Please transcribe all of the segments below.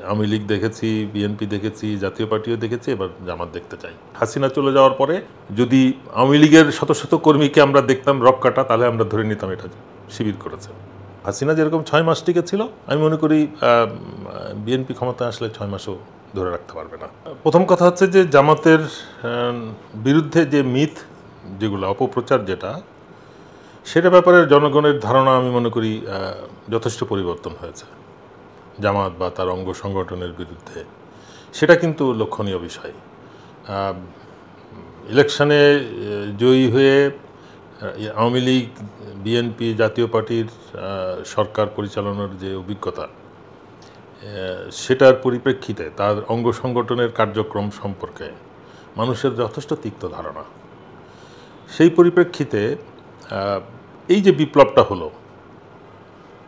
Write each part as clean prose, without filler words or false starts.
আওয়ামী লীগ দেখেছি, বিএনপি দেখেছি, জাতীয় পার্টিও দেখেছি, এবার জামাত দেখতে চাই। হাসিনা চলে যাওয়ার পরে যদি আওয়ামী লীগের শত শত কর্মীকে আমরা দেখতাম রক কাটা, তাহলে আমরা ধরে নিতাম এটা শিবির করেছে। হাসিনা যেরকম 6 মাস টিকেছিল, আমি মনে করি বিএনপি ক্ষমতায় আসলে 6 মাসও ধরে রাখতে পারবে না। প্রথম কথা হচ্ছে যে জামাতের বিরুদ্ধে যে মিথ, যেগুলো অপপ্রচার, সেটা ব্যাপারে জনগণের ধারণা আমি মনে করি যথেষ্ট পরিবর্তন হয়েছে জামাত বা তার অঙ্গ সংগঠনের বিরুদ্ধে। সেটা কিন্তু লক্ষণীয় বিষয়। ইলেকশনে জয়ী হয়ে আওয়ামী লীগ, বিএনপি, জাতীয় পার্টির সরকার পরিচালনার যে অভিজ্ঞতা, সেটার পরিপ্রেক্ষিতে তার অঙ্গ সংগঠনের কার্যক্রম সম্পর্কে মানুষের যথেষ্ট তিক্ত ধারণা। সেই পরিপ্রেক্ষিতে এই যে বিপ্লবটা হলো,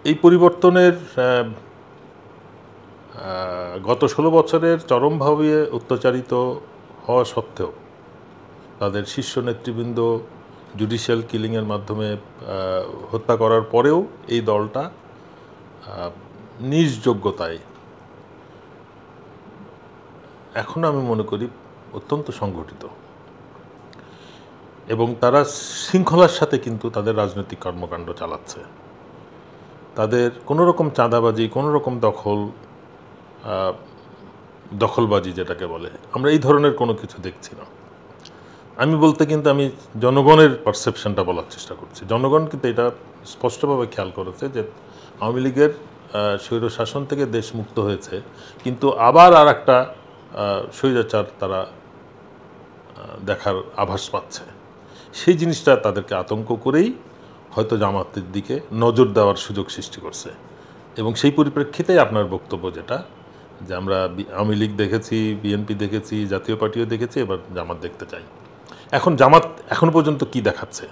এই পরিবর্তনের গত 16 বছরের চরমভাবে অত্যাচারিত হওয়া সত্ত্বেও তাদের শীর্ষ নেতৃবৃন্দ জুডিশিয়াল কিলিংয়ের মাধ্যমে হত্যা করার পরেও এই দলটা নিজ যোগ্যতায় এখন আমি মনে করি অত্যন্ত সংগঠিত, এবং তারা শৃঙ্খলার সাথে কিন্তু তাদের রাজনৈতিক কর্মকাণ্ড চালাচ্ছে। তাদের কোনো রকম চাঁদাবাজি, কোনো রকম দখলবাজি যেটাকে বলে, আমরা এই ধরনের কোনো কিছু দেখছি না। আমি বলতে কিন্তু আমি জনগণের পারসেপশনটা বলার চেষ্টা করছি। জনগণ কিন্তু এটা স্পষ্টভাবে খেয়াল করেছে যে আওয়ামী লীগের স্বৈরশাসন থেকে দেশ মুক্ত হয়েছে, কিন্তু আবার আর একটা স্বৈরাচার তারা দেখার আভাস পাচ্ছে। সেই জিনিসটা তাদেরকে আতঙ্ক করেই হয়তো জামাতের দিকে নজর দেওয়ার সুযোগ সৃষ্টি করছে। এবং সেই পরিপ্রেক্ষিতে আপনার বক্তব্য যেটা, যে আমরা আওয়ামী লীগ দেখেছি, বিএনপি দেখেছি, জাতীয় পার্টিও দেখেছি, এবার জামাত দেখতে চাই। এখন জামাত এখন পর্যন্ত কি দেখাচ্ছে?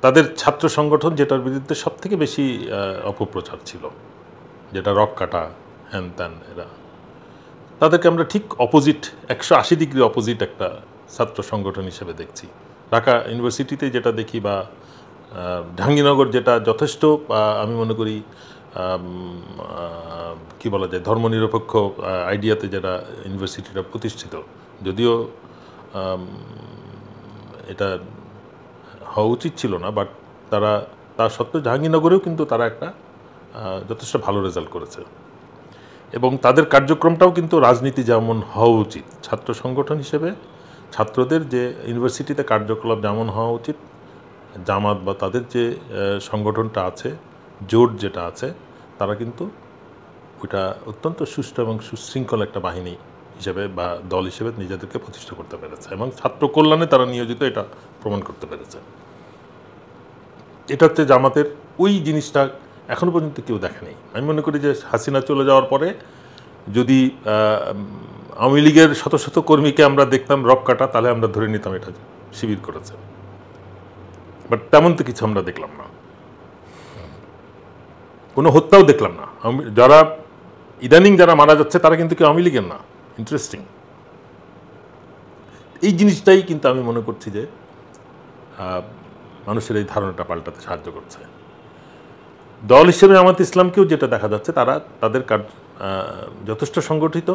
তাদের ছাত্র সংগঠন, যেটার বিরুদ্ধে সব থেকে বেশি অপপ্রচার ছিল, যেটা রক কাটা হ্যান ত্যান, তাদেরকে আমরা ঠিক অপোজিট, 180 ডিগ্রি অপোজিট একটা ছাত্র সংগঠন হিসেবে দেখছি। ঢাকা ইউনিভার্সিটিতে যেটা দেখি, বা জাহাঙ্গীরনগর, যেটা যথেষ্ট আমি মনে করি কি বলা যায়, ধর্মনিরপেক্ষ আইডিয়াতে যেটা ইউনিভার্সিটিটা প্রতিষ্ঠিত, যদিও এটা হওয়া উচিত ছিল না, বাট তার সত্ত্বেও জাহাঙ্গীরনগরেও কিন্তু তারা একটা যথেষ্ট ভালো রেজাল্ট করেছে। এবং তাদের কার্যক্রমটাও কিন্তু রাজনীতি যেমন হওয়া উচিত, ছাত্র সংগঠন হিসেবে ছাত্রদের যে ইউনিভার্সিটিতে কার্যকলাপ যেমন হওয়া উচিত, জামাত বা তাদের যে সংগঠনটা আছে, জোট যেটা আছে, তারা কিন্তু ওইটা অত্যন্ত সুষ্ঠু এবং সুশৃঙ্খল একটা বাহিনী হিসেবে বা দল হিসেবে নিজেদেরকে প্রতিষ্ঠা করতে পেরেছে, এবং ছাত্র কল্যাণে তারা নিয়োজিত, এটা প্রমাণ করতে পেরেছে। এটা হচ্ছে জামাতের ওই জিনিসটা এখনও পর্যন্ত কেউ দেখেনি। আমি মনে করি যে হাসিনা চলে যাওয়ার পরে যদি আওয়ামী লীগের শত শত কর্মীকে আমরা দেখতাম রক কাটা, তাহলে আমরা ধরে নিতাম এটা শিবির করেছে। বাট তেমন তো কিছু আমরা দেখলাম না, কোনো হত্যাও দেখলাম না। যারা ইদানিং যারা মারা যাচ্ছে তারা কিন্তু কেউ আওয়ামী লীগের না। ইন্টারেস্টিং। এই জিনিসটাই কিন্তু আমি মনে করছি যে মানুষের এই ধারণাটা পাল্টাতে সাহায্য করছে। দল হিসেবে জামাত ইসলামকেও যেটা দেখা যাচ্ছে, তাদের যথেষ্ট সংগঠিত,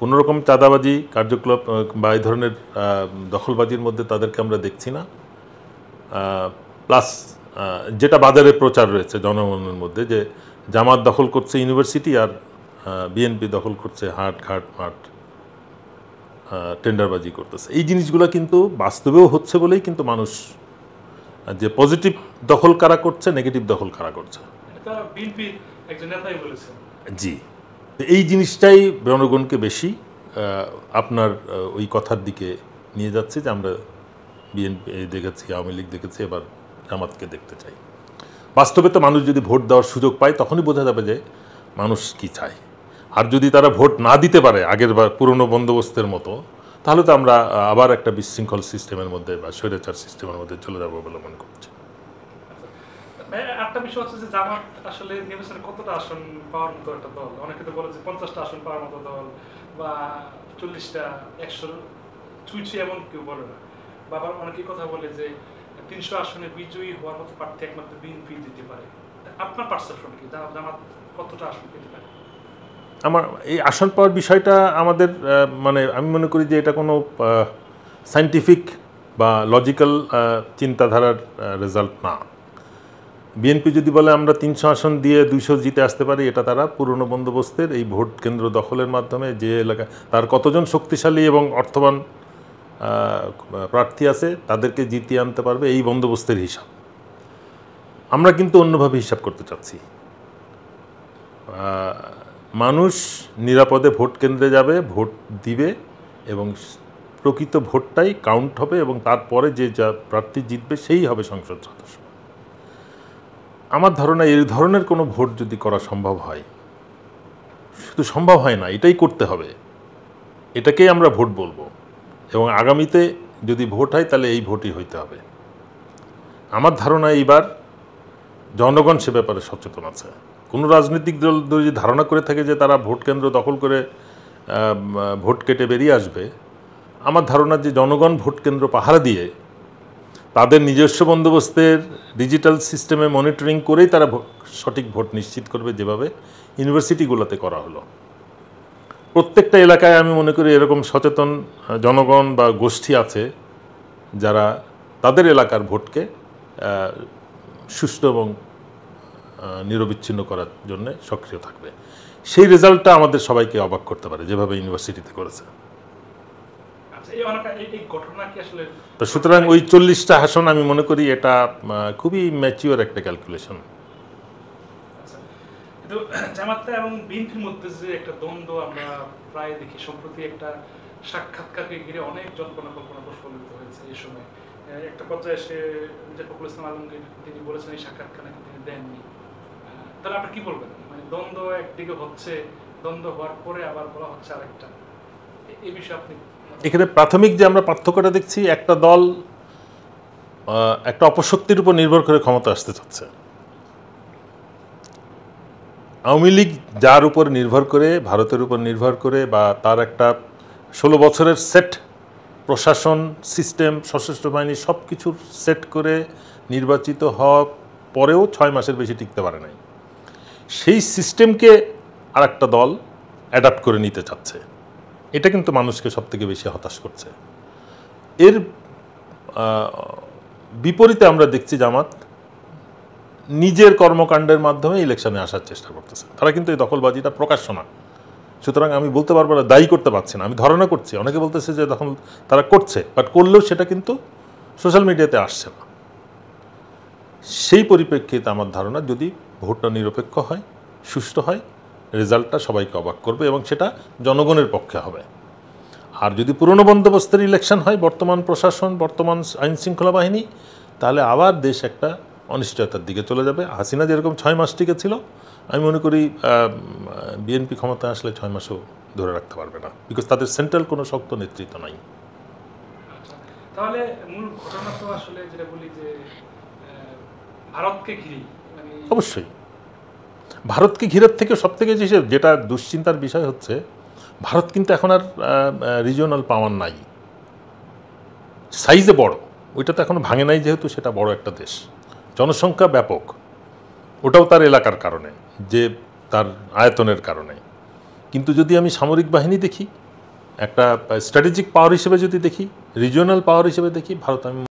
কোনো রকম চাঁদাবাজি কার্যকলাপ বা এই ধরনের দখলবাজির মধ্যে তাদেরকে আমরা দেখছি না। প্লাস যেটা বাজারে প্রচার রয়েছে জনগণের মধ্যে, যে জামাত দখল করছে ইউনিভার্সিটি আর বিএনপি দখল করছে হাট ঘাট মাঠ, টেন্ডারবাজি করতেছে, এই জিনিসগুলো কিন্তু বাস্তবেও হচ্ছে বলেই কিন্তু মানুষ, যে পজিটিভ দখল কারা করছে, নেগেটিভ দখল কারা করছে, জি, এই জিনিসটাই জনগণকে বেশি আপনার ওই কথার দিকে নিয়ে যাচ্ছে, যে আমরা বিএনপি দেখেছি, আওয়ামী লীগ দেখেছি, এবার জামাতকে দেখতে চাই। বাস্তবে তো মানুষ যদি ভোট দেওয়ার সুযোগ পায়, তখনই বোঝা যাবে যে মানুষ কি চায়। আর যদি তারা ভোট না দিতে পারে আগের বার পুরনো বন্দোবস্তের মতো, তাহলে তো আমরা আবার একটা বিশৃঙ্খল সিস্টেমের মধ্যে বা স্বৈরাচার সিস্টেমের মধ্যে চলে যাবো বলে মনে করছি। একটা বিষয় হচ্ছে যে জামাত আসলে নির্বাচনে কতটা আসন পাওয়ার মতো একটা দল। অনেকে তো বলে যে 50টা আসন পাওয়ার মতো দল, বা 40টা, 100 ছুঁইছে, এমন কেউ বলে না। বাবার অনেকে কথা বলে যে 300 আসনে বিজয়ী হওয়ার মতো প্রার্থী একমাত্র বিএনপি দিতে পারে। আপনার পারসেপশন কি, জামাত কতটা আসন পেতে পারে? আমার এই আসন পাওয়ার বিষয়টা আমাদের মানে আমি মনে করি যে এটা কোনো সায়েন্টিফিক বা লজিক্যাল চিন্তাধারার রেজাল্ট না। বিএনপি যদি বলে আমরা 300 আসন দিয়ে 200 জিতে আসতে পারি, এটা তারা পুরনো বন্দোবস্তের এই ভোট কেন্দ্র দখলের মাধ্যমে যে এলাকা তার কতজন শক্তিশালী এবং অর্থবান প্রার্থী আছে তাদেরকে জিতিয়ে আনতে পারবে, এই বন্দোবস্তের হিসাব। আমরা কিন্তু অন্যভাবে হিসাব করতে চাচ্ছি। মানুষ নিরাপদে ভোট কেন্দ্রে যাবে, ভোট দিবে এবং প্রকৃত ভোটটাই কাউন্ট হবে এবং তারপরে যে যা প্রার্থী জিতবে সেই হবে সংসদ সদস্য। আমার ধারণা এই ধরনের কোনো ভোট যদি করা সম্ভব হয়, শুধু সম্ভব হয় না, এটাই করতে হবে, এটাকেই আমরা ভোট বলবো এবং আগামীতে যদি ভোট হয় তাহলে এই ভোটই হইতে হবে। আমার ধারণা এইবার জনগণ সে ব্যাপারে সচেতন আছে। কোনো রাজনৈতিক দল যদি ধারণা করে থাকে যে তারা ভোট কেন্দ্র দখল করে ভোট কেটে বেরিয়ে আসবে, আমার ধারণা যে জনগণ ভোট কেন্দ্র পাহারা দিয়ে তাদের নিজস্ব বন্দোবস্তের ডিজিটাল সিস্টেমে মনিটরিং করেই তারা সঠিক ভোট নিশ্চিত করবে, যেভাবে ইউনিভার্সিটিগুলোতে করা হলো। প্রত্যেকটা এলাকায় আমি মনে করি এরকম সচেতন জনগণ বা গোষ্ঠী আছে যারা তাদের এলাকার ভোটকে সুষ্ঠু এবং নিরবিচ্ছিন্ন করার জন্য সক্রিয় থাকবে। সেই রেজাল্টটা আমাদের সবাইকে অবাক করতে পারে, যেভাবে ইউনিভার্সিটিতে করেছে। তো সুতরাং ওই 40টা আসন আমি মনে করি এটা খুবই ম্যাচিওর একটা ক্যালকুলেশন। কিন্তু জামায়াত এবং বিএনপির মধ্যে যে একটা দ্বন্দ্ব আমরা প্রায় দেখি, সম্প্রতি একটা সাক্ষাৎকারকে ঘিরে অনেক জল্পনা কল্পনা প্রস্ফুটিত হয়েছে এই সময়। একটা পর্যায়ে এসে যে ফখরুল ইসলাম আলমগীর তিনি বলেছেন এই সাক্ষাৎকার নাকি তিনি দেননি। তাহলে আপনি কি বলবেন? মানে দ্বন্দ্ব একদিকে হচ্ছে, দ্বন্দ্ব হওয়ার পরে আবার বলা হচ্ছে আরেকটা, এই বিষয়ে আপনি? এখানে প্রাথমিক যে আমরা পার্থক্যটা দেখছি, একটা দল একটা অপশক্তির উপর নির্ভর করে ক্ষমতা আসতে চাচ্ছে। আওয়ামী লীগ যার উপর নির্ভর করে, ভারতের উপর নির্ভর করে, বা তার একটা 16 বছরের সেট প্রশাসন সিস্টেম, সশস্ত্র বাহিনী সব কিছুর সেট করে নির্বাচিত হওয়া পরেও 6 মাসের বেশি টিকতে পারে নাই। সেই সিস্টেমকে আরেকটা দল অ্যাডাপ্ট করে নিতে চাচ্ছে। এটা কিন্তু মানুষকে সবথেকে বেশি হতাশ করছে। এর বিপরীতে আমরা দেখছি জামাত নিজের কর্মকাণ্ডের মাধ্যমে ইলেকশনে আসার চেষ্টা করতেছে। তারা কিন্তু এই দখলবাজিটা প্রকাশ্য না, সুতরাং আমি বলতে পারবো না, দায়ী করতে পারছি না। আমি ধারণা করছি, অনেকে বলতেছে যে দখল তারা করছে, বাট করলেও সেটা কিন্তু সোশ্যাল মিডিয়াতে আসছে না। সেই পরিপ্রেক্ষিতে আমার ধারণা যদি ভোটটা নিরপেক্ষ হয়, সুষ্ঠু হয়, রেজাল্টটা সবাইকে অবাক করবে এবং সেটা জনগণের পক্ষে হবে। আর যদি পুরনো বন্দোবস্তের ইলেকশন হয়, বর্তমান প্রশাসন, বর্তমান আইন শৃঙ্খলা বাহিনী, তাহলে আবার দেশ একটা অনিশ্চয়তার দিকে চলে যাবে। হাসিনা যেরকম 6 মাস টিকে ছিল, আমি মনে করি বিএনপি ক্ষমতায় আসলে 6 মাসও ধরে রাখতে পারবে না, বিকজ তাদের সেন্ট্রাল কোনো শক্ত নেতৃত্ব নাই। তাহলে মূল ঘটনা তো আসলে যেটা বলি যে ভারতকে ঘিরে, অবশ্যই ভারতকে ঘিরের থেকে সবথেকে যেটা দুশ্চিন্তার বিষয় হচ্ছে, ভারত কিন্তু এখন আর রিজিওনাল পাওয়ার নাই, সাইজে বড়, ওইটা তো এখনো ভাঙে নাই, যেহেতু সেটা বড় একটা দেশ, জনসংখ্যা ব্যাপক, ওটাও তার এলাকার কারণে, যে তার আয়তনের কারণে। কিন্তু যদি আমি সামরিক বাহিনী দেখি, একটা স্ট্র্যাটেজিক পাওয়ার হিসেবে যদি দেখি, রিজিওনাল পাওয়ার হিসেবে দেখি, ভারত আমি